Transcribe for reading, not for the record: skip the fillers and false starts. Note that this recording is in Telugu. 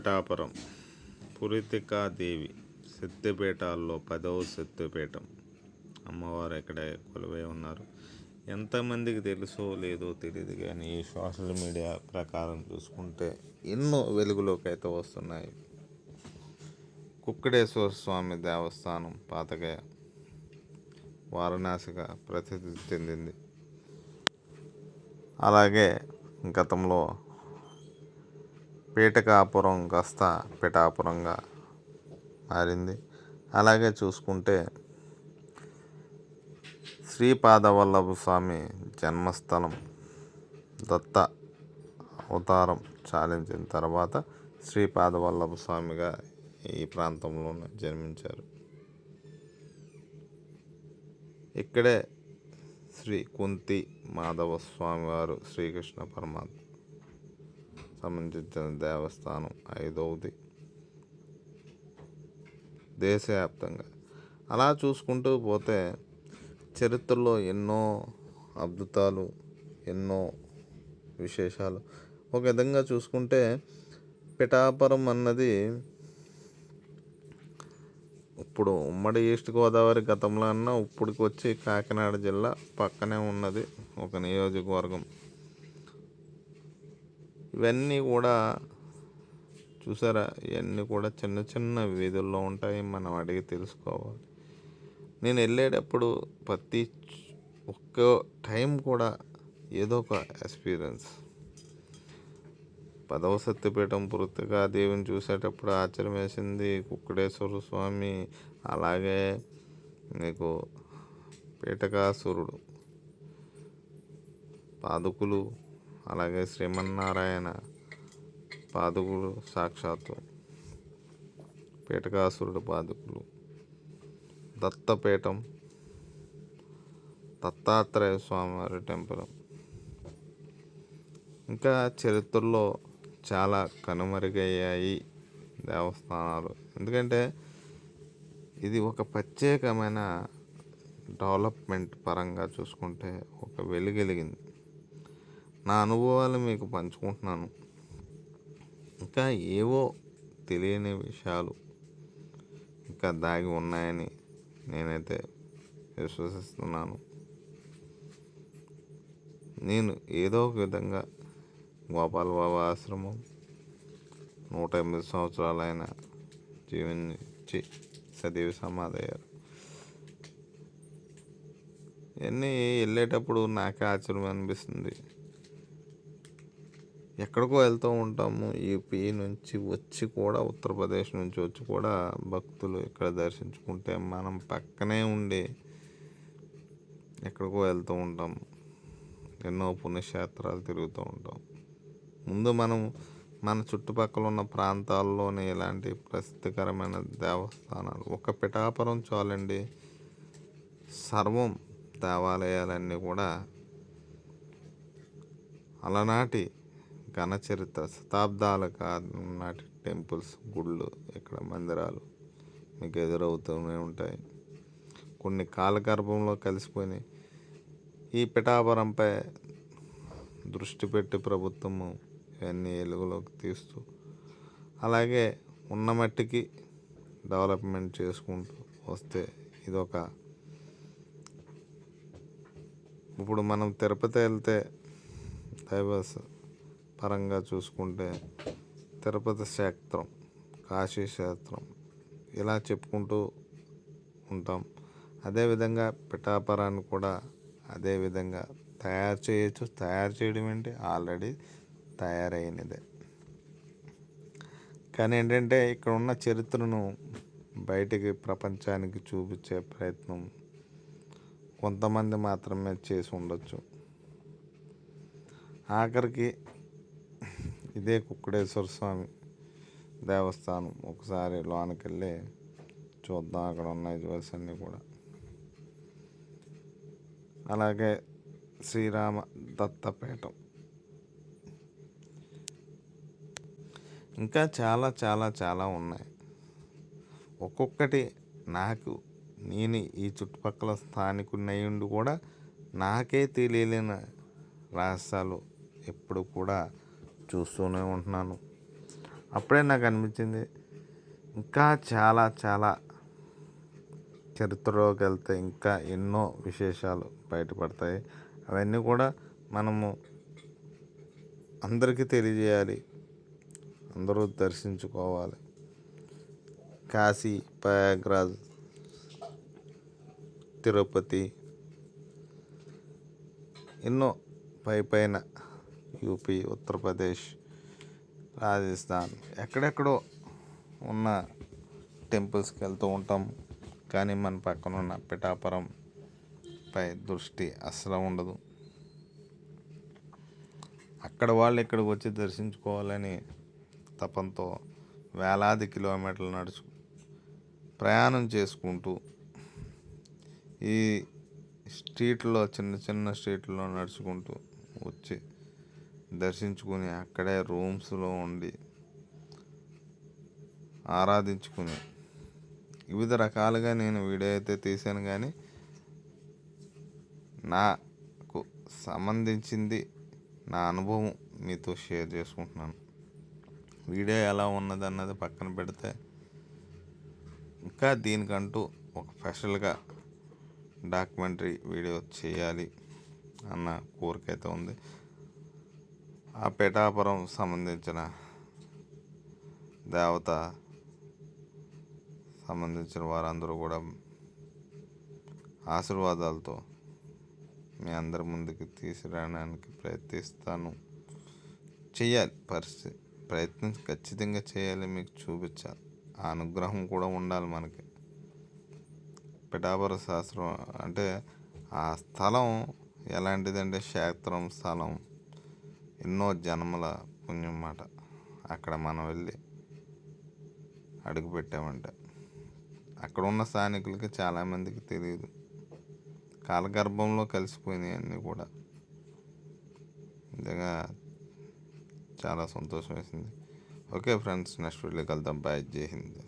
పిఠాపురం పురితికాదేవి శక్తిపీఠాల్లో 10వ శక్తిపీఠం. అమ్మవారు ఇక్కడే కొలువై ఉన్నారు. ఎంతమందికి తెలుసో లేదో తెలియదు కానీ ఈ సోషల్ మీడియా ప్రకారం చూసుకుంటే ఎన్నో వెలుగులోకి అయితే వస్తున్నాయి. కుక్కడేశ్వర స్వామి దేవస్థానం పాతగా వారణాసిగా ప్రసిద్ధి చెందింది. అలాగే గతంలో పీఠకాపురం కాస్త పిఠాపురంగా మారింది. అలాగే చూసుకుంటే శ్రీపాదవల్లభ స్వామి జన్మస్థలం దత్త అవతారం చాలించిన తర్వాత శ్రీపాదవల్లభ స్వామిగా ఈ ప్రాంతంలో జన్మించారు. ఇక్కడే శ్రీ కుంతి మాధవ స్వామివారు శ్రీకృష్ణ పరమాత్మ సంబంధించిన దేవస్థానం 5వది దేశవ్యాప్తంగా. అలా చూసుకుంటూ పోతే చరిత్రలో ఎన్నో అద్భుతాలు, ఎన్నో విశేషాలు. ఒక విధంగా చూసుకుంటే పిఠాపురం అన్నది ఇప్పుడు ఉమ్మడి ఈస్ట్ గోదావరి గతంలో అన్నా ఇప్పటికి వచ్చి కాకినాడ జిల్లా పక్కనే ఉన్నది ఒక నియోజకవర్గం. ఇవన్నీ కూడా చూసారా, ఇవన్నీ కూడా చిన్న చిన్న వీధుల్లో ఉంటాయి. మనం అడిగి తెలుసుకోవాలి. నేను వెళ్ళేటప్పుడు ప్రతి ఒక్క టైం కూడా ఏదో ఒక ఎక్స్పీరియన్స్. 10వ శక్తిపీఠం పురితికాదేవిని చూసేటప్పుడు ఆశ్చర్యం వేసింది. కుక్కడేశ్వర స్వామి, అలాగే నీకు పీఠకాసురుడు పాదుకులు, అలాగే శ్రీమన్నారాయణ పాదుకులు, సాక్షాత్తు పీఠకాసురుడు పాదుకులు, దత్తపీఠం, దత్తాత్రేయ స్వామివారి టెంపుల్. ఇంకా చరిత్రలో చాలా కనుమరుగయ్యాయి దేవస్థానాలు. ఎందుకంటే ఇది ఒక ప్రత్యేకమైన డెవలప్మెంట్ పరంగా చూసుకుంటే ఒక వెలుగెలిగింది. నా అనుభవాలు మీకు పంచుకుంటున్నాను. ఇంకా ఏవో తెలియని విషయాలు ఇంకా దాగి ఉన్నాయని నేనైతే విశ్వసిస్తున్నాను. నేను ఏదో ఒక విధంగా గోపాల బాబా ఆశ్రమం 108 సంవత్సరాలైన జీవించి సజీవ సమాధయ్యారు. ఇవన్నీ వెళ్ళేటప్పుడు నాకే ఆశ్చర్యం అనిపిస్తుంది. ఎక్కడికో వెళ్తూ ఉంటాము. యూపీ నుంచి వచ్చి కూడా, ఉత్తరప్రదేశ్ నుంచి వచ్చి కూడా భక్తులు ఇక్కడ దర్శించుకుంటే మనం పక్కనే ఉండి ఎక్కడికో వెళ్తూ ఉంటాం. ఎన్నో పుణ్యక్షేత్రాలు తిరుగుతూ ఉంటాం. ముందు మనం మన చుట్టుపక్కల ఉన్న ప్రాంతాల్లోనే ఇలాంటి ప్రసిద్ధికరమైన దేవస్థానాలు ఒక పిఠాపురం చాలండి. సర్వం దేవాలయాలన్నీ కూడా అలనాటి ఘన చరిత్ర, శతాబ్దాల నాటి టెంపుల్స్, గుళ్ళు, ఇక్కడ మందిరాలు మీకు ఎదురవుతూనే ఉంటాయి. కొన్ని కాలగర్భంలో కలిసిపోయినాయి. ఈ పిఠాపురంపై దృష్టి పెట్టి ప్రభుత్వము ఇవన్నీ వెలుగులోకి తీస్తూ, అలాగే ఉన్న మట్టికి డెవలప్మెంట్ చేసుకుంటూ వస్తే ఇదొక, ఇప్పుడు మనం తిరుపతి వెళ్తే దైవ పరంగా చూసుకుంటే తిరుపతి క్షేత్రం, కాశీ క్షేత్రం ఇలా చెప్పుకుంటూ ఉంటాం. అదేవిధంగా పిఠాపురాన్ని కూడా అదే విధంగా తయారు చేయొచ్చు. తయారు చేయడం ఏంటి, ఆల్రెడీ తయారైనదే. కానీ ఏంటంటే ఇక్కడ ఉన్న చరిత్రను బయటికి ప్రపంచానికి చూపించే ప్రయత్నం కొంతమంది మాత్రమే చేసి ఉండొచ్చు. ఆఖరికి ఇదే కుక్కడేశ్వర స్వామి దేవస్థానం ఒకసారి లోనికి వెళ్ళి చూద్దాం. అక్కడ ఉన్న జ్యువెల్స్ అన్నీ కూడా. అలాగే శ్రీరామ దత్తపీఠం, ఇంకా చాలా చాలా చాలా ఉన్నాయి. ఒక్కొక్కటి నాకు, నేను ఈ చుట్టుపక్కల స్థానికున్నయ్యుండి కూడా నాకే తెలియలేని రహస్యాలు ఎప్పుడు కూడా చూస్తూనే ఉంటున్నాను. అప్పుడే నాకు అనిపించింది ఇంకా చాలా చాలా చరిత్రలోకి వెళ్తే ఇంకా ఎన్నో విశేషాలు బయటపడతాయి. అవన్నీ కూడా మనము అందరికీ తెలియజేయాలి, అందరూ దర్శించుకోవాలి. కాశీ, ప్రయాగ్రాజ్, తిరుపతి, ఎన్నో పైన యూపీ, ఉత్తరప్రదేశ్, రాజస్థాన్, ఎక్కడెక్కడో ఉన్న టెంపుల్స్కి వెళ్తూ ఉంటాం. కానీ మన పక్కన ఉన్న పిఠాపురంపై దృష్టి అస్సలు ఉండదు. అక్కడ వాళ్ళు ఇక్కడికి వచ్చి దర్శించుకోవాలని తపంతో వేలాది కిలోమీటర్లు ప్రయాణం చేసుకుంటూ ఈ స్ట్రీట్లో చిన్న చిన్న స్ట్రీట్లో నడుచుకుంటూ వచ్చి దర్శించుకుని అక్కడే రూమ్స్లో ఉండి ఆరాధించుకుని వివిధ రకాలుగా నేను వీడియో అయితే తీశాను. కానీ నాకు సంబంధించింది నా అనుభవం మీతో షేర్ చేసుకుంటున్నాను. వీడియో ఎలా ఉన్నది అన్నది పక్కన పెడితే ఇంకా దీనికంటూ ఒక స్పెషల్గా డాక్యుమెంటరీ వీడియో చేయాలి అన్న కోరిక అయితే ఉంది. ఆ పిఠాపురం సంబంధించిన దేవత సంబంధించిన వారందరూ కూడా ఆశీర్వాదాలతో మీ అందరి ముందుకు తీసుకురావడానికి ప్రయత్నిస్తాను. చేయాలి, ప్రయత్నం ఖచ్చితంగా చేయాలి, మీకు చూపించాలి. ఆ అనుగ్రహం కూడా ఉండాలి మనకి. పిఠాపుర శాస్త్రం అంటే ఆ స్థలం ఎలాంటిదంటే క్షేత్రం, స్థలం ఎన్నో జన్మల పుణ్యం మాట. అక్కడ మనం వెళ్ళి అడుగు పెట్టామంటే అక్కడ ఉన్న స్థానికులకి చాలామందికి తెలియదు. కాలగర్భంలో కలిసిపోయినాయి అన్నీ కూడా. నిజంగా చాలా సంతోషం వేసింది. ఓకే ఫ్రెండ్స్, నెక్స్ట్ వీడియో కలుద్దాం. బాయ్, జై హింద్.